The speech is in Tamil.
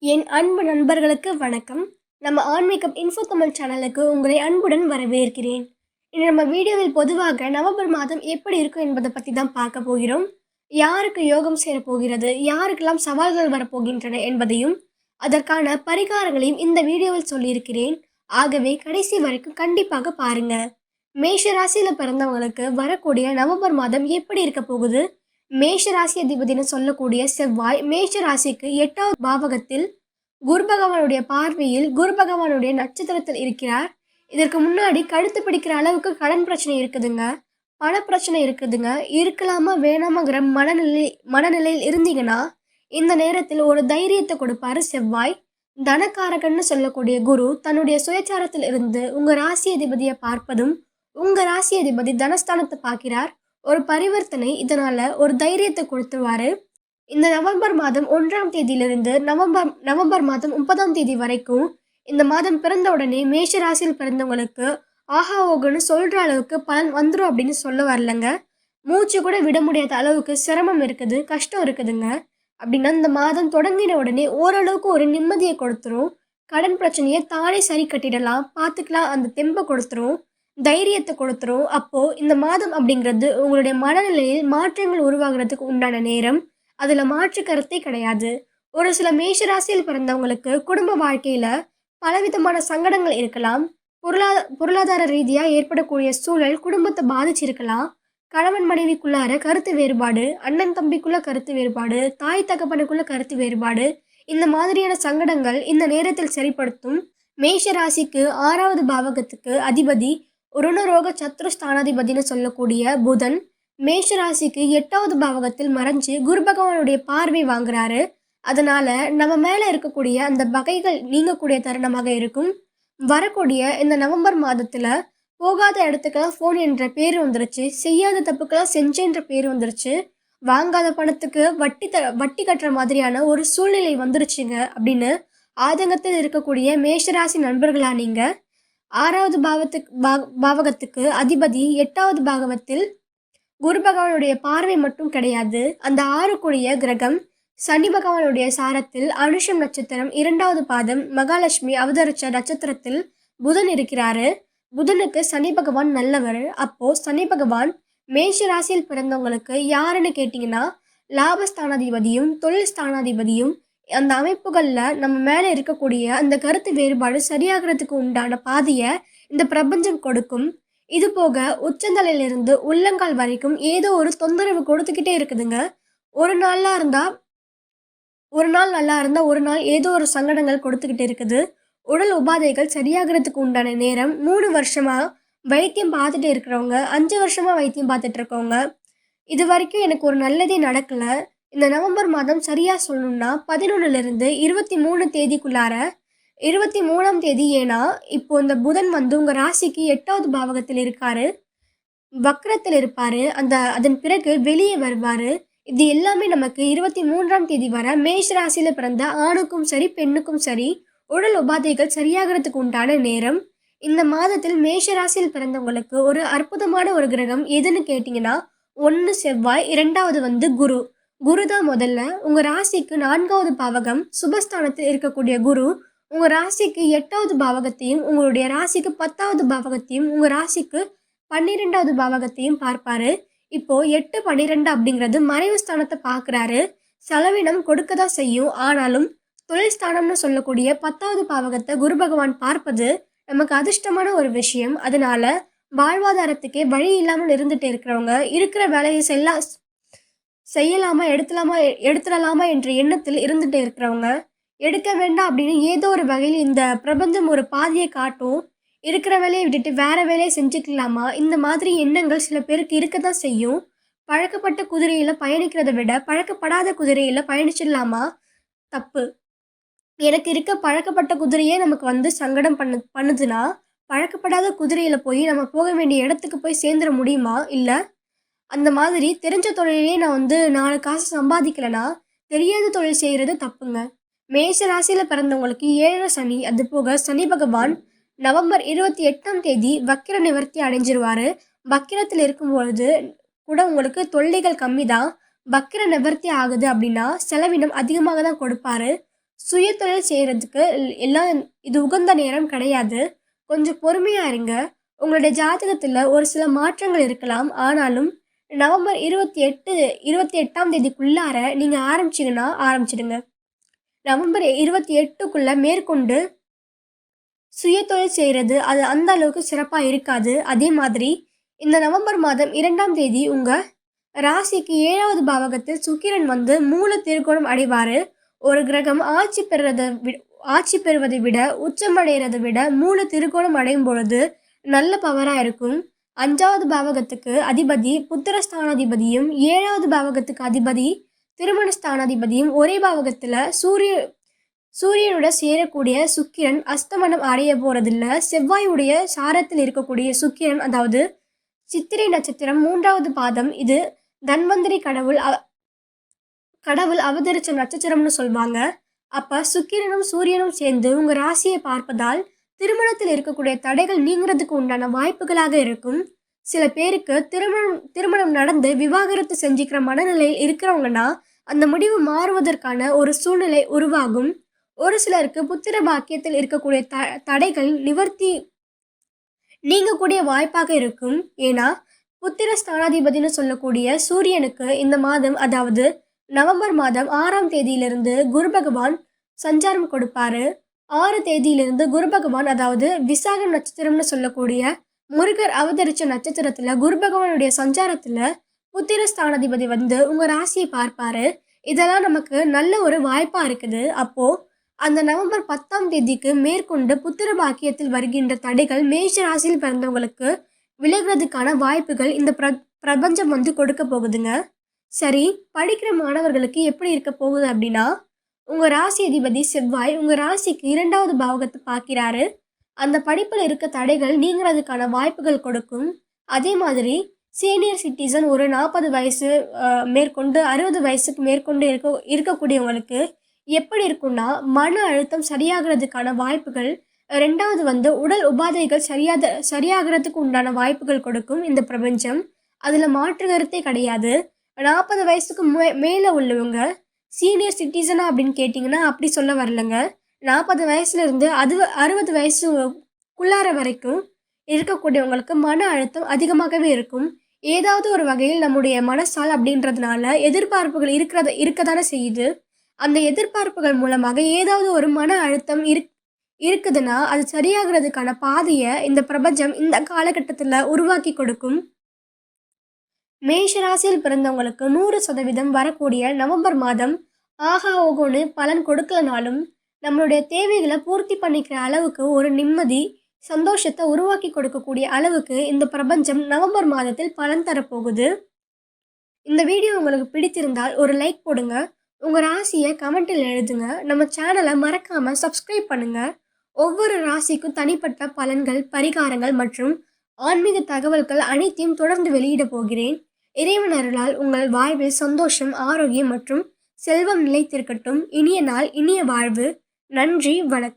என் அன்பு நண்பர்களுக்கு வணக்கம். நம்ம ஆன்மீகம் இன்ஃபோ தமிழ் சேனலுக்கு உங்களை அன்புடன் வரவேற்கிறேன். இன்று நம்ம வீடியோவில் பொதுவாக நவம்பர் மாதம் எப்படி இருக்கும் என்பதை பற்றி தான் பார்க்க போகிறோம். யாருக்கு யோகம் சேரப்போகிறது, யாருக்கெல்லாம் சவால்கள் வரப்போகின்றன என்பதையும் அதற்கான பரிகாரங்களையும் இந்த வீடியோவில் சொல்லியிருக்கிறேன். ஆகவே கடைசி வரைக்கும் கண்டிப்பாக பாருங்க. மேஷ ராசியில் பிறந்தவங்களுக்கு வரக்கூடிய நவம்பர் மாதம் எப்படி இருக்க போகுது? மேஷ ராசி அதிபதினு சொல்லக்கூடிய செவ்வாய் மேஷ ராசிக்கு 8வது பாவகத்தில் குரு பகவானுடைய பார்வையில் குரு பகவானுடைய நட்சத்திரத்தில் இருக்கிறார். இதற்கு முன்னாடி கழுத்து பிடிக்கிற அளவுக்கு கடன் பிரச்சனை இருக்குதுங்க, பண பிரச்சனை இருக்குதுங்க, இருக்கலாமா வேணாமாங்கிற மனநிலையில் இருந்தீங்கன்னா இந்த நேரத்தில் ஒரு தைரியத்தை கொடுப்பாரு செவ்வாய். தனக்காரகன்னு சொல்லக்கூடிய குரு தன்னுடைய சுயச்சாரத்தில் இருந்து உங்க ராசி அதிபதியை பார்ப்பதும் உங்க ராசி அதிபதி தனஸ்தானத்தை பார்க்கிறார். ஒரு பரிவர்த்தனை இதனால ஒரு தைரியத்தை கொடுத்துருவாரு. இந்த நவம்பர் மாதம் 1ஆம் தேதியிலிருந்து நவம்பர் மாதம் 30ஆம் தேதி வரைக்கும் இந்த மாதம் பிறந்த உடனே மேஷ ராசியில் பிறந்தவங்களுக்கு ஆஹா ஓகன்னு சொல்ற அளவுக்கு பலன் வந்துடும் அப்படின்னு சொல்ல வரலங்க. மூச்சு கூட விட முடியாத அளவுக்கு சிரமம் இருக்குது, கஷ்டம் இருக்குதுங்க. அப்படின்னா இந்த மாதம் தொடங்கின உடனே ஓரளவுக்கு ஒரு நிம்மதியை கொடுத்துரும். கடன் பிரச்சனையை தானே சரி கட்டிடலாம், பார்த்துக்கலாம், அந்த தெம்பை கொடுத்துரும், தைரியத்தை கொடுத்துரும். அப்போது இந்த மாதம் அப்படிங்கிறது உங்களுடைய மனநிலையில் மாற்றங்கள் உருவாகிறதுக்கு உண்டான நேரம். அதில் மாற்று கருத்தே கிடையாது. ஒரு சில மேஷராசியில் பிறந்தவங்களுக்கு குடும்ப வாழ்க்கையில் பலவிதமான சங்கடங்கள் இருக்கலாம். பொருளாதார ரீதியாக ஏற்படக்கூடிய சூழல் குடும்பத்தை பாதிச்சிருக்கலாம். கணவன் மனைவிக்குள்ளார கருத்து வேறுபாடு, அண்ணன் தம்பிக்குள்ள கருத்து வேறுபாடு, தாய் தகப்பனுக்குள்ள கருத்து வேறுபாடு, இந்த மாதிரியான சங்கடங்கள் இந்த நேரத்தில் சரிப்படுத்தும். மேஷ ராசிக்கு 6வது பாவகத்துக்கு அதிபதி ருணரோக சத்ருஸ்தானாதிபதினு சொல்லக்கூடிய புதன் மேஷ ராசிக்கு 8வது பாவகத்தில் மறைஞ்சு குரு பகவானுடைய பார்வை வாங்குறாரு. அதனால நம்ம மேலே இருக்கக்கூடிய அந்த வகைகள் நீங்கக்கூடிய தருணமாக இருக்கும். வரக்கூடிய இந்த நவம்பர் மாதத்தில் போகாத இடத்துக்கெல்லாம் ஃபோன் என்ற பேர் வந்துருச்சு, செய்யாத தப்புக்கெல்லாம் செஞ்சேன்ற பேர் வந்துருச்சு, வாங்காத பணத்துக்கு வட்டி கட்டுற மாதிரியான ஒரு சூழ்நிலை வந்துருச்சுங்க அப்படின்னு ஆதங்கத்தில் இருக்கக்கூடிய மேஷராசி நண்பர்களா நீங்கள் 6வது பாவகத்துக்கு அதிபதி 8வது பாகவத்தில் குரு பகவானுடைய பார்வை மட்டும் கிடையாது. அந்த 6 கிரகம் சனி பகவானுடைய சாரத்தில் அனுஷம் நட்சத்திரம் 2வது பாதம் மகாலட்சுமி அவதரிச்ச நட்சத்திரத்தில் புதன் இருக்கிறாரு. புதனுக்கு சனி பகவான் நல்லவர். அப்போ சனி பகவான் மேஷ ராசியில் பிறந்தவங்களுக்கு யாருன்னு கேட்டிங்கன்னா லாபஸ்தானாதிபதியும் தொழில் ஸ்தானாதிபதியும். அந்த அமைப்புகளில் நம்ம மேலே இருக்கக்கூடிய அந்த கருத்து வேறுபாடு சரியாகிறதுக்கு உண்டான பாதையை இந்த பிரபஞ்சம் கொடுக்கும். இது போக உச்சந்தலையிலிருந்து உள்ளங்கால் வரைக்கும் ஏதோ ஒரு தொந்தரவு கொடுத்துக்கிட்டே இருக்குதுங்க. ஒரு நாள் நல்லா இருந்தால் ஒரு நாள் ஏதோ ஒரு சங்கடங்கள் கொடுத்துக்கிட்டே இருக்குது. உடல் உபாதைகள் சரியாகிறதுக்கு உண்டான நேரம். 3 வருஷமாக வைத்தியம் பார்த்துட்டு இருக்கிறவங்க, 5 வருஷமாக வைத்தியம் பார்த்துட்டு இருக்கவங்க, இது வரைக்கும் எனக்கு ஒரு நல்லதே நடக்கலை. இந்த நவம்பர் மாதம் சரியாக சொல்லணும்னா 11லிருந்து 23 தேதிக்குள்ளார 23ஆம் தேதி. ஏன்னா இப்போ இந்த புதன் வந்து உங்கள் ராசிக்கு 8வது பாவகத்தில் இருக்காரு, வக்ரத்தில் இருப்பார். அதன் பிறகு வெளியே வருவார். இது எல்லாமே நமக்கு 23ஆம் தேதி வர மேஷ ராசியில் பிறந்த ஆணுக்கும் சரி பெண்ணுக்கும் சரி உடல் உபாதைகள் சரியாகிறதுக்கு உண்டான நேரம். இந்த மாதத்தில் மேஷ ராசியில் பிறந்தவங்களுக்கு ஒரு அற்புதமான ஒரு கிரகம் எதுன்னு கேட்டிங்கன்னா 1 செவ்வாய், 2வது வந்து குரு. குரு தான் முதல்ல. உங்கள் ராசிக்கு 4வது பாவகம் சுபஸ்தானத்தில் இருக்கக்கூடிய குரு உங்கள் ராசிக்கு 8வது பாவகத்தையும் உங்களுடைய ராசிக்கு 10வது பாவகத்தையும் உங்கள் ராசிக்கு 12வது பாவகத்தையும் பார்ப்பாரு. இப்போ 8, 12 அப்படிங்கிறது மறைவு ஸ்தானத்தை பார்க்குறாரு. செலவினம் கொடுக்க தான் செய்யும். ஆனாலும் தொழில் ஸ்தானம்னு சொல்லக்கூடிய 10வது பாவகத்தை குரு பகவான் பார்ப்பது நமக்கு அதிர்ஷ்டமான ஒரு விஷயம். அதனால வாழ்வாதாரத்துக்கே வழி இல்லாமல் இருந்துட்டு இருக்கிறவங்க இருக்கிற வேலையை செய்யலாமா எடுத்துடலாமா என்ற எண்ணத்தில் இருந்துட்டு இருக்கிறவங்க, எடுக்க வேண்டாம் அப்படின்னு ஏதோ ஒரு வகையில் இந்த பிரபஞ்சம் ஒரு பாதையை காட்டும். இருக்கிற வேலையை விட்டுட்டு வேற வேலையை செஞ்சுக்கலாமா, இந்த மாதிரி எண்ணங்கள் சில பேருக்கு இருக்க தான் செய்யும். பழக்கப்பட்ட குதிரையில் பயணிக்கிறத விட பழக்கப்படாத குதிரையில் பயணிச்சிடலாமா? தப்பு. எனக்கு இருக்க பழக்கப்பட்ட குதிரையே நமக்கு வந்து சங்கடம் பண்ணுதுன்னா பழக்கப்படாத குதிரையில் போய் நம்ம போக வேண்டிய இடத்துக்கு போய் சேர்ந்துட முடியுமா? இல்லை. அந்த மாதிரி தெரிஞ்ச தொழிலே நான் வந்து 4 காசு சம்பாதிக்கலைன்னா தெரியாத தொழில் செய்கிறது தப்புங்க. மேஷ ராசியில் பிறந்தவங்களுக்கு 7 சனி. அது போக சனி பகவான் நவம்பர் 28ஆம் தேதி வக்கிர நிவர்த்தி அடைஞ்சிருவார். வக்கிரத்தில் இருக்கும்பொழுது கூட உங்களுக்கு தொல்லைகள் கம்மி தான். வக்கிர நிவர்த்தி ஆகுது அப்படின்னா செலவினம் அதிகமாக தான் கொடுப்பாரு. சுயதொழில் செய்கிறதுக்கு எல்லாம் இது உகந்த நேரம் கிடையாது. கொஞ்சம் பொறுமையாக இருங்க. உங்களுடைய ஜாதகத்தில் ஒரு சில மாற்றங்கள் இருக்கலாம். ஆனாலும் நவம்பர் 28ஆம் தேதிக்குள்ளார நீங்கள் ஆரம்பிச்சிங்கன்னா ஆரம்பிச்சிடுங்க. நவம்பர் 28க்குள்ளே மேற்கொண்டு சுயதொழில் செய்கிறது அது அந்த அளவுக்கு சிறப்பாக இருக்காது. அதே மாதிரி இந்த நவம்பர் மாதம் 2ஆம் தேதி உங்கள் ராசிக்கு 7வது பாவகத்தில் சுக்கிரன் வந்து மூல திருக்கோணம் அடைவார். ஒரு கிரகம் ஆட்சி பெறுவதை விட உச்சமடைகிறதை விட மூல திருக்கோணம் அடையும் பொழுது நல்ல பவராக இருக்கும். 5வது பாவகத்துக்கு அதிபதி புத்திரஸ்தானாதிபதியும் 7வது பாவகத்துக்கு அதிபதி திருமணஸ்தானாதிபதியும் ஒரே பாவகத்தில் சூரியனோட சேரக்கூடிய சுக்கிரன் அஸ்தமனம் அடைய போகிறதில்ல. செவ்வாயுடைய சாரத்தில் இருக்கக்கூடிய சுக்கிரன், அதாவது சித்திரை நட்சத்திரம் 3வது பாதம், இது தன்வந்திரி கடவுள் அவதரிச்ச நட்சத்திரம்னு சொல்லுவாங்க. அப்போ சுக்கிரனும் சூரியனும் சேர்ந்து உங்கள் ராசியை பார்ப்பதால் திருமணத்தில் இருக்கக்கூடிய தடைகள் நீங்கிறதுக்கு உண்டான வாய்ப்புகளாக இருக்கும். சில பேருக்கு திருமணம் நடந்து விவாகரத்து செஞ்சுக்கிற மனநிலையில் இருக்கிறவங்கன்னா அந்த முடிவு மாறுவதற்கான ஒரு சூழ்நிலை உருவாகும். ஒரு சிலருக்கு புத்திர பாக்கியத்தில் இருக்கக்கூடிய தடைகள் நிவர்த்தி நீங்கக்கூடிய வாய்ப்பாக இருக்கும். ஏன்னா புத்திர ஸ்தானாதிபதினு சொல்லக்கூடிய சூரியனுக்கு இந்த மாதம், அதாவது நவம்பர் மாதம் 6ஆம் தேதியிலிருந்து குரு பகவான் சஞ்சாரம் கொடுப்பாரு. 6 தேதியிலிருந்து குரு பகவான், அதாவது விசாகம் நட்சத்திரம்னு சொல்லக்கூடிய முருகர் அவதரிச்ச நட்சத்திரத்தில் குரு பகவானுடைய சஞ்சாரத்தில் புத்திர ஸ்தானாதிபதி வந்து உங்கள் ராசியை பார்ப்பாரு. இதெல்லாம் நமக்கு நல்ல ஒரு வாய்ப்பாக இருக்குது. அப்போது அந்த நவம்பர் 10ஆம் தேதிக்கு மேற்கொண்டு புத்திர பாக்கியத்தில் வருகின்ற தடைகள் மேஷ ராசியில் பிறந்தவங்களுக்கு விலகிறதுக்கான வாய்ப்புகள் இந்த பிரபஞ்சம் வந்து கொடுக்க போகுதுங்க. சரி, படிக்கிற மாணவர்களுக்கு எப்படி இருக்க போகுது அப்படின்னா, உங்கள் ராசி அதிபதி செவ்வாய் உங்கள் ராசிக்கு 2வது பாவகத்தை பார்க்கிறாரு. அந்த படிப்பில் இருக்க தடைகள் நீங்கிறதுக்கான வாய்ப்புகள் கொடுக்கும். அதே மாதிரி சீனியர் சிட்டிசன் ஒரு 40 வயசு மேற்கொண்டு 60 வயசுக்கு மேற்கொண்டு இருக்கக்கூடியவங்களுக்கு எப்படி இருக்குன்னா, மன அழுத்தம் சரியாகிறதுக்கான வாய்ப்புகள், 2வது வந்து உடல் உபாதைகள் சரியாகிறதுக்கு உண்டான வாய்ப்புகள் கொடுக்கும் இந்த பிரபஞ்சம். அதில் மாற்று கருத்தே கிடையாது. 40 வயசுக்கு மேலே உள்ளவங்க சீனியர் அப்படின்னு கேட்டிங்கன்னா அப்படி சொல்ல வரலங்க. 40 வயசுலேருந்து 60 வயசுக்குள்ளார வரைக்கும் இருக்கக்கூடியவங்களுக்கு மன அழுத்தம் அதிகமாகவே இருக்கும். ஏதாவது ஒரு வகையில் நம்முடைய மனசால் அப்படின்றதுனால எதிர்பார்ப்புகள் இருக்க தானே செய்யுது. அந்த எதிர்பார்ப்புகள் மூலமாக ஏதாவது ஒரு மன அழுத்தம் இருக்குதுன்னா அது சரியாகிறதுக்கான பாதையை இந்த பிரபஞ்சம் இந்த காலகட்டத்தில் உருவாக்கி கொடுக்கும். மேஷராசியில் பிறந்தவங்களுக்கு 100% வரக்கூடிய நவம்பர் மாதம் ஆகா ஓகோன்னு பலன் கொடுக்கலனாலும் நம்மளுடைய தேவைகளை பூர்த்தி பண்ணிக்கிற அளவுக்கு ஒரு நிம்மதி சந்தோஷத்தை உருவாக்கி கொடுக்கக்கூடிய அளவுக்கு இந்த பிரபஞ்சம் நவம்பர் மாதத்தில் பலன் தரப்போகுது. இந்த வீடியோ உங்களுக்கு பிடித்திருந்தால் ஒரு லைக் போடுங்க. உங்கள் ராசியை கமெண்ட்டில் எழுதுங்க. நம்ம சேனலை மறக்காமல் சப்ஸ்கிரைப் பண்ணுங்கள். ஒவ்வொரு ராசிக்கும் தனிப்பட்ட பலன்கள், பரிகாரங்கள் மற்றும் ஆன்மீக தகவல்கள் அனைத்தையும் தொடர்ந்து வெளியிட போகிறேன். இறைவன் அருளால் உங்கள் வாழ்வில் சந்தோஷம், ஆரோக்கியம் மற்றும் செல்வம் நிலைத்திருக்கட்டும். இனிய நாள், இனிய வாழ்வு. நன்றி, வணக்கம்.